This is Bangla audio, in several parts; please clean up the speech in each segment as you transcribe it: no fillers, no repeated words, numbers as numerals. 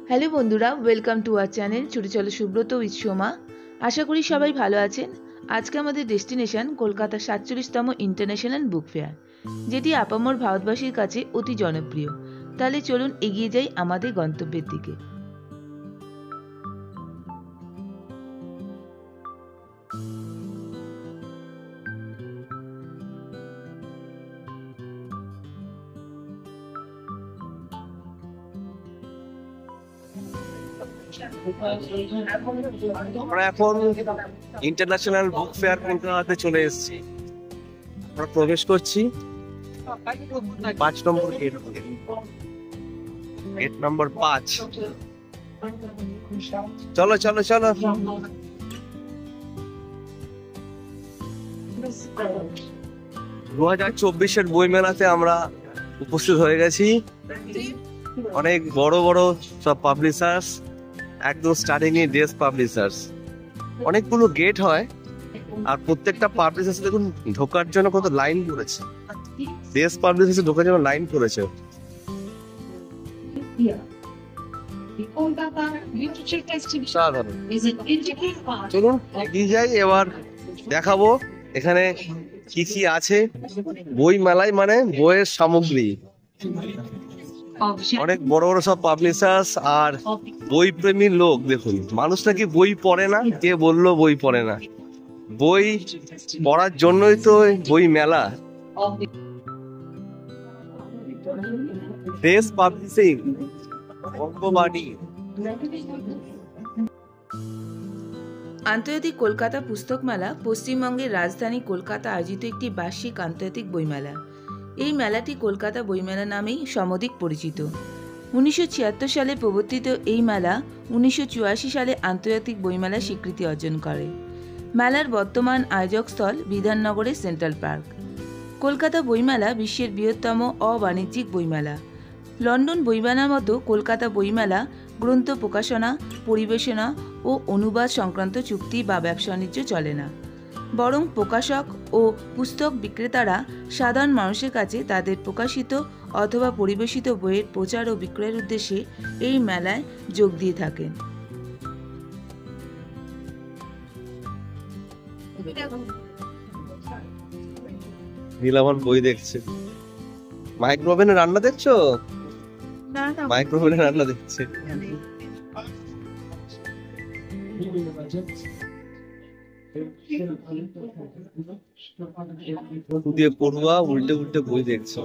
হ্যালো বন্ধুরা, ওয়েলকাম টু আওয়ার চ্যানেল ছুটে চলো সুব্রত উইথ সোমা। আশা করি সবাই ভালো আছেন। আজকে আমাদের ডেস্টিনেশন কলকাতা 47তম ইন্টারন্যাশনাল বুক ফেয়ার, যেটি আপামর ভারতবাসীর কাছে অতি জনপ্রিয়। তাহলে চলুন এগিয়ে যাই আমাদের গন্তব্যের দিকে। আমরা এখন ইন্টারন্যাশনাল বুক ফেয়ার কলকাতাতে চলে এসেছি। আমরা প্রবেশ করছি 5 নম্বর গেট, গেট নম্বর 5। চলো চলো চলো। 2024-এর বই মেলাতে আমরা উপস্থিত হয়ে গেছি। অনেক বড় বড় সব পাবলিশার্স, একদম স্টার্টিং এ ডেস পাবলিশার্স। অনেকগুলো গেট হয়, আর প্রত্যেকটা পাবলিশার্স দেখুন ঢোকার জন্য কত লাইন করেছে। ডেস পাবলিশার্সে ঢোকার জন্য লাইন করেছে। চলুন এগিয়ে যাই, এবার দেখাবো এখানে কি কি আছে। বই মেলায় মানে বইয়ের সামগ্রী, অনেক বড় বড় সব পাবলিশার্স আর বই প্রেমী লোক। দেখুন, মানুষ নাকি বই পড়ে না, কে বললো বই পড়ে না? বই পড়ার জন্যই তো বই মেলা। দেশ পাবলিশিং, বঙ্গবাণী। আন্তর্জাতিক কলকাতা পুস্তক মেলা পশ্চিমবঙ্গের রাজধানী কলকাতা আয়োজিত একটি বার্ষিক আন্তর্জাতিক বইমেলা। এই মেলাটি কলকাতা বইমেলা নামেই সমধিক পরিচিত। 1976 সালে প্রবর্তিত এই মেলা 1984 সালে আন্তর্জাতিক বইমেলা স্বীকৃতি অর্জন করে। মেলার বর্তমান আয়োজক স্থল বিধাননগরের সেন্ট্রাল পার্ক। কলকাতা বইমেলা বিশ্বের বৃহত্তম অবাণিজ্যিক বইমেলা। লন্ডন বইমেলার মতো কলকাতা বইমেলা গ্রন্থ প্রকাশনা, পরিবেশনা ও অনুবাদ সংক্রান্ত চুক্তি বা ব্যবসা বাণিজ্য চলে না, বরং প্রকাশক ও পুস্তক বিক্রেতারা সাধারণ মানুষের কাছে তাদের প্রকাশিত অথবা পরিবেশিত বইয়ের প্রচার ও বিক্রয়ের উদ্দেশ্যে এই মেলায় যোগ দিয়ে থাকেন। নীলাবন বই দেখছে। মাইক্রোওভেনে রান্না দেখছো? মাইক্রোওভেনে রান্না দেখছে। দিয়ে পড়ুয়া উল্টে উল্টে বই দেখছো।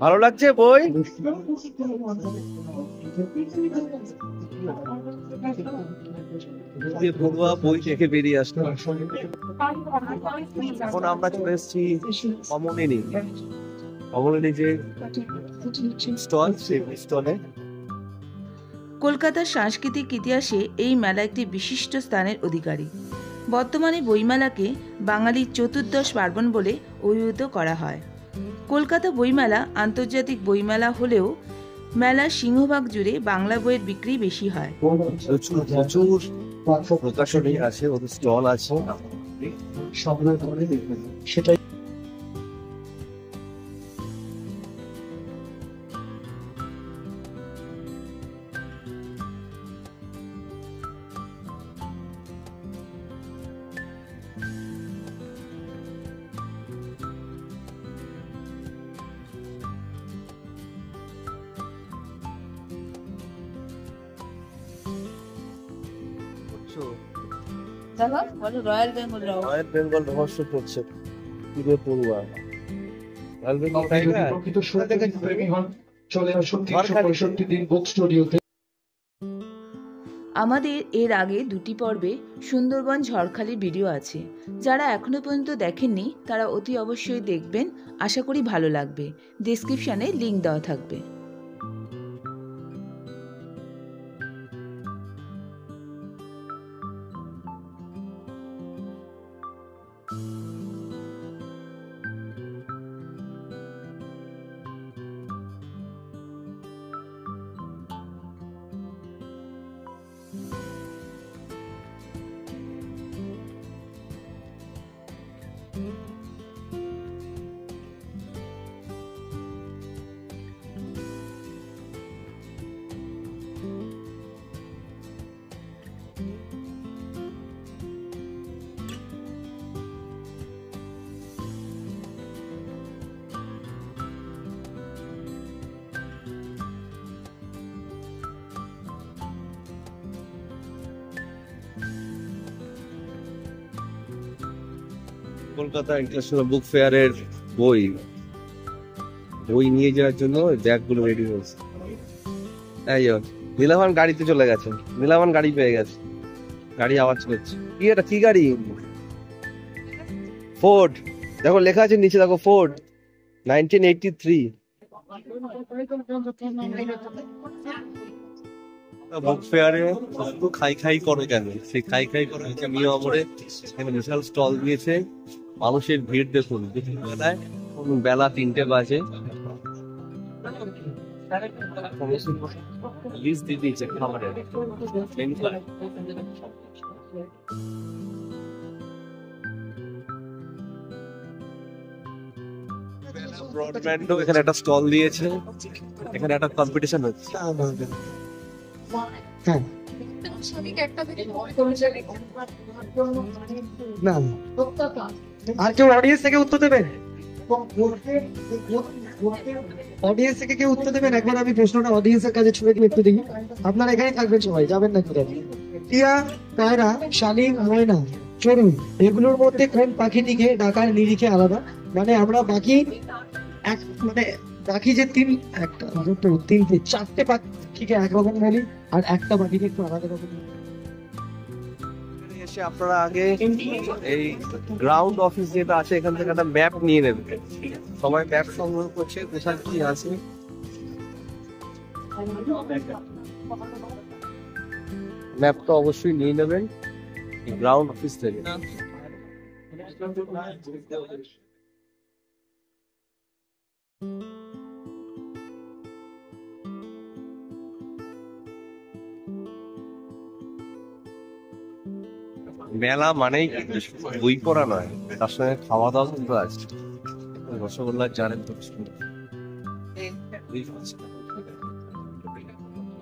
ভালো লাগছে বই? পড়ুয়া বই দেখে বেরিয়ে আসলো। এখন আমরা চলে এসেছি অমলিনী। অমলিনী যে স্টল, সেই স্টলে। কলকাতার সাংস্কৃতিক ইতিহাসে এই মেলা একটি বিশিষ্ট স্থানের অধিকারী। বর্তমানে বইমেলাকে বাঙালির চতুর্দশ পার্বণ বলে অভিহিত করা হয়। কলকাতা বইমেলা আন্তর্জাতিক বইমেলা হলেও মেলার সিংহভাগ জুড়ে বাংলা বইয়ের বিক্রি বেশি হয়। প্রচুর প্রকাশনী আছে, ওদের স্টল আছে। সেটাই রয়্যাল বেঙ্গল রয়্যাল বেঙ্গল রহস্য পড়ছে। কিভাবে পড়ুয়া রয়্যাল বেঙ্গল টাইগার প্রকৃত সত্যি প্রেমী হন, চলে আসুন 365 দিন বুক স্টুডিওতে। আমাদের এর আগে দুটি পর্বে সুন্দরবন ঝড়খালির ভিডিও আছে। যারা এখনো পর্যন্ত দেখেননি তারা অতি অবশ্যই দেখবেন। আশা করি ভালো লাগবে। ডেসক্রিপশনে লিংক দেওয়া থাকবে। কলকাতা ইন্টারন্যাশনাল বুক ফেয়ারের বই নিয়ে যাওয়ার জন্য ব্যাগগুলো রেডি হয়েছে। এই নীলাভান গাড়িতে চলে গেছে, নীলাভান গাড়ি পেয়ে গেছে, গাড়ি আওয়াজ করছে। কি এটা, কি গাড়ি? ফোর্ড। দেখো লেখা আছে নিচে, দেখো ফোর্ড 1983। বুক ফেয়ারে একটু খাই করে কেন, সেই খাই করে হচ্ছে মিয়া আমরে এখানে বিশাল স্টল দিয়েছে। মানুষের ভিড় দেখুন, বেলা 3টে বাজে। লিস্ট দিয়ে দিয়েছে খাবারের। ব্রডব্যান্ডও এখানে একটা স্টল দিয়েছে, এখানে একটা কম্পিটিশন হচ্ছে। হ্যাঁ না, আর কেউ অডিয়েন্স থেকে উত্তর দেবেন? অডিয়েন্স থেকে কেউ উত্তর দেবেন? একবার আমি প্রশ্নটা অডিয়েন্সের কাছে ছুড়ে দিয়ে একটু দেখি। আপনারা এখানেই থাকবেন, সবাই যাবেন না কোথাও। টিয়া, পায়রা, শালিক, ময়না, চড়ুই, এগুলোর মধ্যে কোন পাখিটিকে ডাকার নিরিখে আলাদা? মানে আমরা বাকি বাকি যে একটা দুটো তিনটে চারটে পাখিকে একরকম বলি, আর একটা পাখিকে একটু আলাদা রকম। এসে আপনারা আগে এই গ্রাউন্ড অফিস যেটা আছে এখান থেকে একটা ম্যাপ নিয়ে নেবেন। সবাই ম্যাপ সংগ্রহ করছে কোথায় কি আছে। ম্যাপটা অবশ্যই নিয়ে নেবেন গ্রাউন্ড অফিস থেকে। মেলা মানেই কিন্তু বই পড়া নয়, তার সঙ্গে খাওয়া দাওয়া কিন্তু আছে। রসগোল্লা জানেন তো,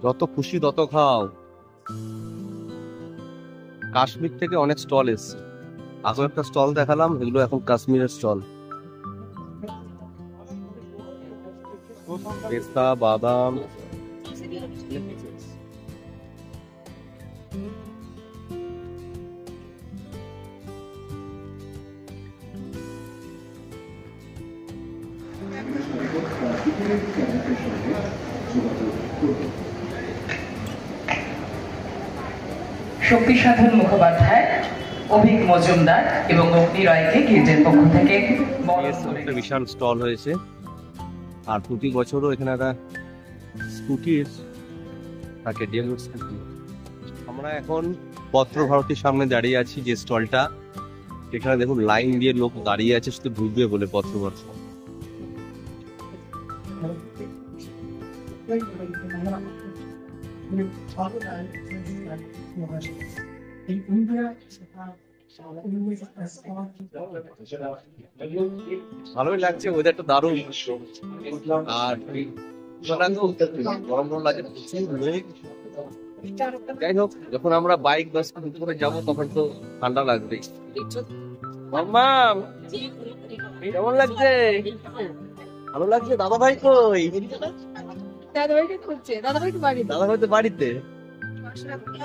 যত খুশি তত খাও। কাশ্মীর থেকে অনেক স্টল এসছে, আগে একটা স্টল দেখালাম, এগুলো এখন কাশ্মীরের স্টল। পেস্তা, বাদাম, শক্তি সাধন মুখোপাধ্যায়, অভিক মজুমদার এবং অগ্নি রায়কে গির্জের পক্ষ থেকে বিশাল স্টল হয়েছে। আর প্রতি বছরও এখানে একটা স্কুটির থাকে, আমরা এখন পত্র ভারতীর সামনে দাঁড়িয়ে আছি, যে স্টলটা এখানে দেখুন লাইন দিয়ে লোক দাঁড়িয়ে আছে শুধু ঢুকবে বলে পত্র ভারতী। ভালোই লাগছে, ওয়েদারটা দারুণ। আর গরম গরম লাগে। যাই হোক, যখন আমরা বাইক বাস করে যাবো তখন তো ঠান্ডা লাগবে। কেমন লাগছে? ভালো লাগছে। দাদা ভাই কই? দাদা ভাই তো বাড়িতে,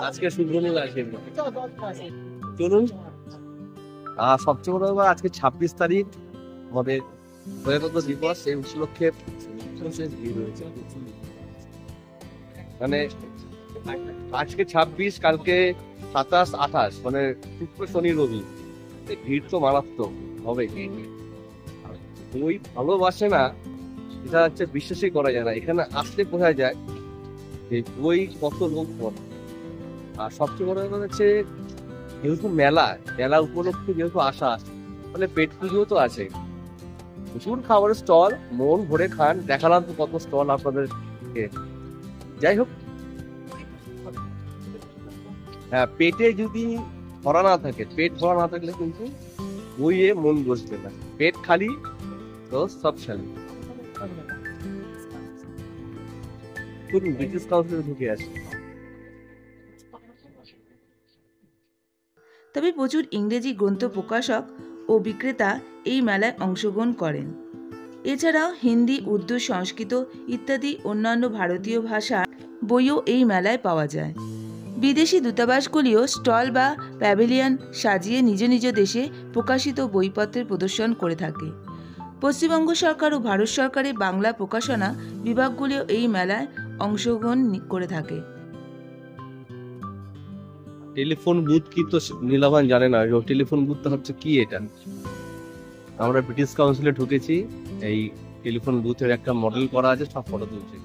আজকে শুভ্রনীল আসে। চলুন। আর সবচেয়ে বড় ব্যাপার, আজকে 26 তারিখ আমাদের প্রজাতন্ত্র দিবস। এই উপলক্ষে মানে আজকে 26, কালকে 27, 28, মানে শুক্র শনি রবি, ভিড় তো মারাত্মক হবে। ওই ভালোবাসে না, এটা হচ্ছে বিশ্বাসই করা যায় না। এখানে আসলে বোঝা যায় যে ওই কত লোক পড়ে। আর সবচেয়ে বড় ব্যাপার হচ্ছে, যেহেতু মেলা উপলক্ষে যেহেতু আসা, মানে পেট পুজো তো আছে, প্রচুর খাবারের স্টল, মন ভরে খান। দেখালাম তো কত স্টল আপনাদেরকে। যাই হোক, হ্যাঁ, পেটে যদি ভরা না থাকে, পেট ভরা না থাকলে কিন্তু বইয়ে মন বসবে না। পেট খালি তো সব খালি। ব্রিটিশ কাউন্সিলে ঢুকে আসে। তবে প্রচুর ইংরেজি গ্রন্থ প্রকাশক ও বিক্রেতা এই মেলায় অংশগ্রহণ করেন। এছাড়াও হিন্দি, উর্দু, সংস্কৃত ইত্যাদি অন্যান্য ভারতীয় ভাষার বইও এই মেলায় পাওয়া যায়। বিদেশি দূতাবাসগুলিও স্টল বা প্যাভিলিয়ন সাজিয়ে নিজ নিজ দেশে প্রকাশিত বইপত্রের প্রদর্শন করে থাকে। পশ্চিমবঙ্গ সরকার ও ভারত সরকারের বাংলা প্রকাশনা বিভাগগুলিও এই মেলায় অংশগ্রহণ করে থাকে। টেলিফোন বুথ কি তো নীলাবান জানে না, টেলিফোন বুথটা হচ্ছে কি এটা। আমরা ব্রিটিশ কাউন্সিলে ঢুকেছি, এই টেলিফোন বুথের একটা মডেল করা আছে, সব ফটো তুলছে।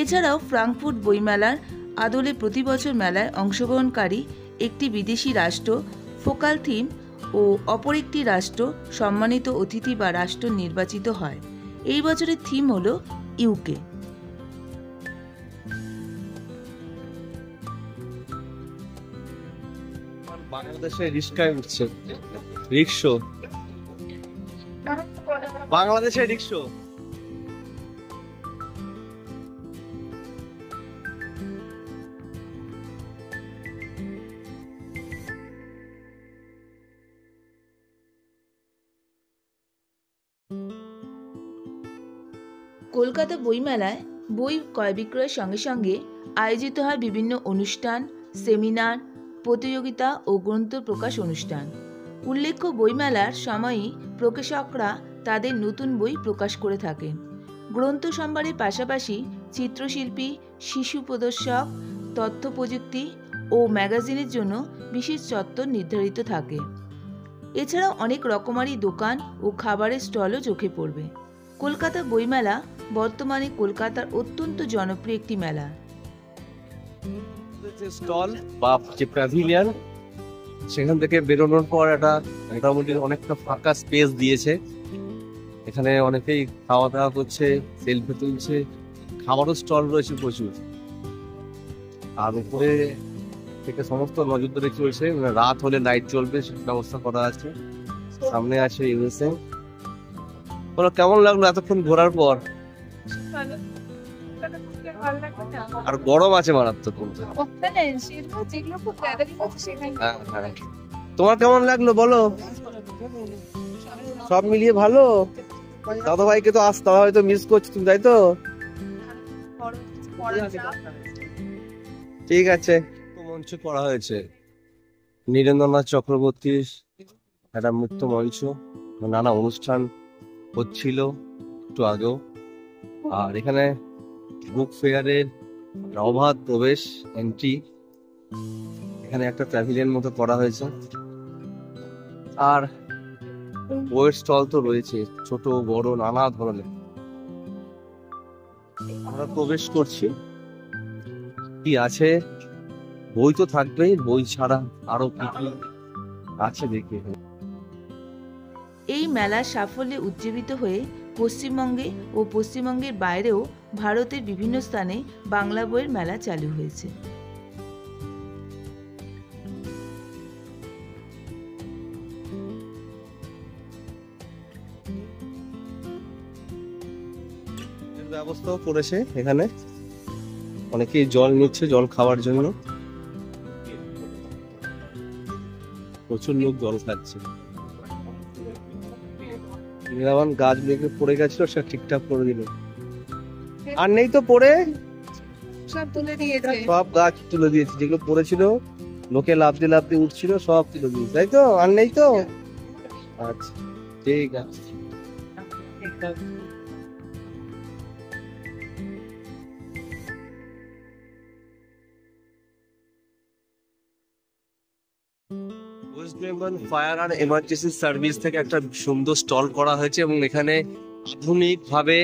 এছাড়াও ফ্রাঙ্কফুর্ট বইমেলার আদলে প্রতি বছর মেলায় অংশগ্রহণকারী একটি বিদেশি রাষ্ট্র ফোকাল থিম ও অপর একটি রাষ্ট্র সম্মানিত অতিথি বা রাষ্ট্র নির্বাচিত হয়। এই বছরের থিম হল ইউকে। বাংলাদেশে রিক্সায় উঠছে, রিক্সো, বাংলাদেশে রিক্সো। কলকাতা বইমেলায় বই ক্রয় বিক্রয়ের সঙ্গে সঙ্গে আয়োজিত হয় বিভিন্ন অনুষ্ঠান, সেমিনার, প্রতিযোগিতা ও গ্রন্থ প্রকাশ অনুষ্ঠান। উল্লেখ্য, বইমেলার সময়ই প্রকাশকরা তাদের নতুন বই প্রকাশ করে থাকেন। গ্রন্থ সম্ভারের পাশাপাশি চিত্রশিল্পী, শিশু প্রদর্শক, তথ্য প্রযুক্তি ও ম্যাগাজিনের জন্য বিশেষ চত্বর নির্ধারিত থাকে। এছাড়াও অনেক রকমারি দোকান ও খাবারের স্টলও চোখে পড়বে। কলকাতা বইমেলা বর্তমানে কলকাতার অত্যন্ত জনপ্রিয় একটি মেলা। স্টল বা যে প্যাভিলিয়ন, সেখান থেকে বেরোনোর পর একটা মোটামুটি অনেকটা ফাঁকা স্পেস দিয়েছে। এখানে অনেকেই খাওয়া দাওয়া করছে, সেলফি তুলছে, খাবারও স্টল রয়েছে প্রচুর। আর উপরে থেকে সমস্ত নজরদারি চলছে, রাত হলে লাইট চলবে সে ব্যবস্থা করা আছে। সামনে আছে ইউএসএ। কেমন লাগলো এতক্ষণ ঘোরার পর? আর গরম আছে মারাত্মক। তোমার কেমন লাগলো বলো? সব মিলিয়ে ভালো। দাদা ভাইকে তো দাদা ভাই তো মিস করছি তুমি, তাই তো? ঠিক আছে। মঞ্চ করা হয়েছে নীরেন্দ্রনাথ চক্রবর্তীর একটা মুক্ত মঞ্চ, নানা অনুষ্ঠান হচ্ছিল একটু আগেও। আর এখানে বুক ফেয়ারের অবাধ প্রবেশ, এন্ট্রি। এখানে একটা প্যাভিলিয়ন মতো করা হয়েছে। আর বইয়ের স্টল তো রয়েছে, ছোট বড় নানা ধরনের। আমরা প্রবেশ করছি। কি আছে? বই তো থাকবেই, বই ছাড়া আরো কি কি আছে দেখি। এই মেলার সাফল্যে উজ্জীবিত হয়ে পশ্চিমবঙ্গে ও পশ্চিমবঙ্গের বাইরেও ভারতের বিভিন্ন স্থানে বাংলা বইয়ের মেলা চালু হয়েছে। ব্যবস্থাও করেছে এখানে, অনেকেই জল নিচ্ছে জল খাওয়ার জন্য। প্রচুর লোক জল খাচ্ছে। গাছগুলোকে পড়ে গেছিল, সেটা ঠিকঠাক করে দিল। আর নেই তো পড়ে, সব গাছ তুলে দিয়েছে। যেগুলো পড়েছিল, লোকে লাফ দিয়ে উঠছিল, সব তুলে দিয়েছে, তাই তো? আর নেই তো? আচ্ছা, ঠিক আছে। ওয়েস্ট বেঙ্গল ফায়ার আর এমার্জেন্সি সার্ভিস থেকে একটা সুন্দর স্টল করা হয়েছে এবং এখানে আধুনিক ভাবে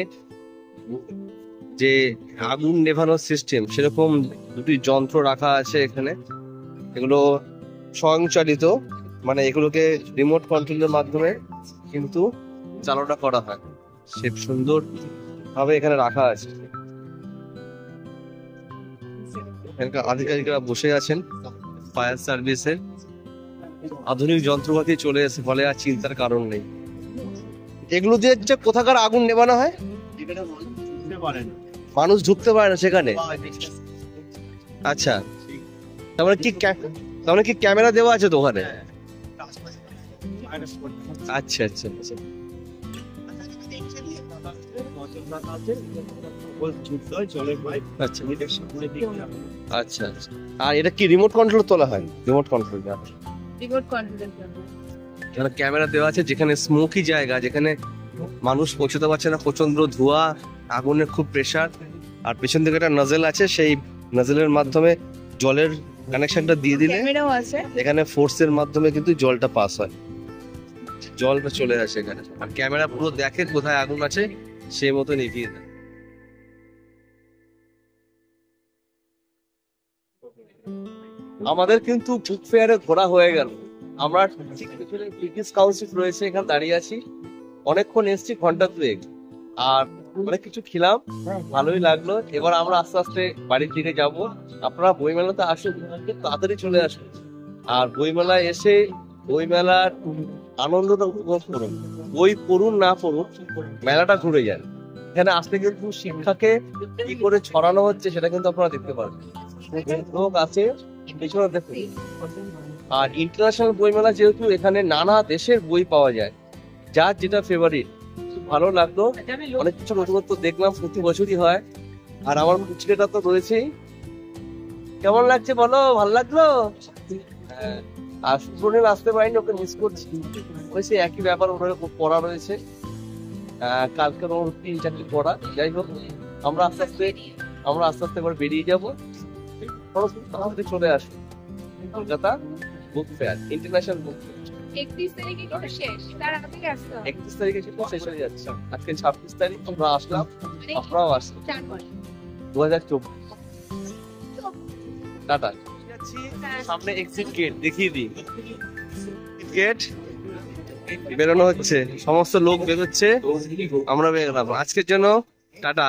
যে আগুন নেভানোর সিস্টেম, সেরকম দুটি যন্ত্র রাখা আছে এখানে। এগুলো স্বয়ংচালিত, মানে এগুলোকে রিমোট কন্ট্রোলের মাধ্যমে কিন্তু চালনা করা হয়। সে সুন্দর ভাবে এখানে রাখা আছে। এখানকার আধিকারিকরা বসে আছেন ফায়ার সার্ভিসের। আধুনিক যন্ত্রপাতি চলে এসে ফলে আর চিন্তার কারণ নেই। এগুলো দিয়ে যে কোথাকার আগুন নেভানো হয়, মানুষ ঢুকতে পারে না সেখানে। আচ্ছা, তারপরে কি ক্যামেরা দেওয়া আছে তো ওখানে? আচ্ছা আচ্ছা আচ্ছা আচ্ছা আচ্ছা। আর এটা কি রিমোট কন্ট্রোল তোলা হয়? Remote control, remote control. এখানে ক্যামেরা দেওয়া আছে, যেখানে স্মোকি জায়গা, যেখানে মানুষ পৌঁছতে পারছে না, প্রচন্ড ধোঁয়া, আগুনের খুব প্রেসার, আর পেছন দিকে একটা নজেল আছে, সেই নজেলের মাধ্যমে জলের কানেকশনটা দিয়ে দিলে ক্যামেরাও আছে। এখানে ফোর্সের মাধ্যমে কিন্তু জলটা পাস হয়, জলটা চলে আসে এখানে, আর ক্যামেরা পুরো দেখে কোথায় আগুন আছে সেই মতো নিভিয়ে দেয়। আমাদের কিন্তু বুক ফেয়ারে ঘোরা হয়ে গেল। আমরা ঠিক পেছনে ব্রিটিশ কাউন্সিল রয়েছে, এখানে দাঁড়িয়ে আছি, অনেকক্ষণ এসছি, ঘন্টা দুয়েক, আর অনেক কিছু খেলাম, ভালোই লাগলো। এবার আমরা আস্তে আস্তে বাড়ির দিকে যাব। আপনারা বইমেলাতে আসুন, তাড়াতাড়ি চলে আসুন, আর বইমেলায় এসে বইমেলার আনন্দটা উপভোগ করুন। বই পড়ুন না পড়ুন, মেলাটা ঘুরে যান। এখানে আসলে কিন্তু শিক্ষাকে কি করে ছড়ানো হচ্ছে সেটা কিন্তু আপনারা দেখতে পারবেন। লোক আছে পেছনে দেখুন। আর ইন্টারন্যাশনাল বইমেলা যেহেতু, এখানে নানা দেশের বই পাওয়া যায়, যার যেটা ফেভারিট। ভালো লাগলো, অনেক কিছু নতুনত্ব দেখলাম, প্রতি বছরই হয়। আর আমার পুচকেটা তো রয়েছেই। কেমন লাগছে বলো? ভালো লাগলো? হ্যাঁ। আর সুপ্রনীল আসতে পারিনি, ওকে মিস করছি। ওই সে একই ব্যাপার, ওনার পড়া রয়েছে, কালকে ওর 3-4টি পড়া। যাই হোক, আমরা আস্তে আস্তে এবার বেরিয়ে যাবো। তাড়াতাড়ি চলে আসুন Kolkata book fair, international book fair. 31 তারিখে কিন্তু শেষ, তার আগে থেকে আসতে হবে। 31 তারিখে কিন্তু শেষ হয়ে যাচ্ছে। আজকে 26 তারিখ, আমরা আসলাম, আপনারাও আসলাম। 4 মাস। 2024। টাটা। সামনে এক্সিট গেট দেখিয়ে দিই। গেট বেরোনো হচ্ছে, সমস্ত লোক বেরোচ্ছে, আমরা বেরোলাম। আজকের জন্য টাটা।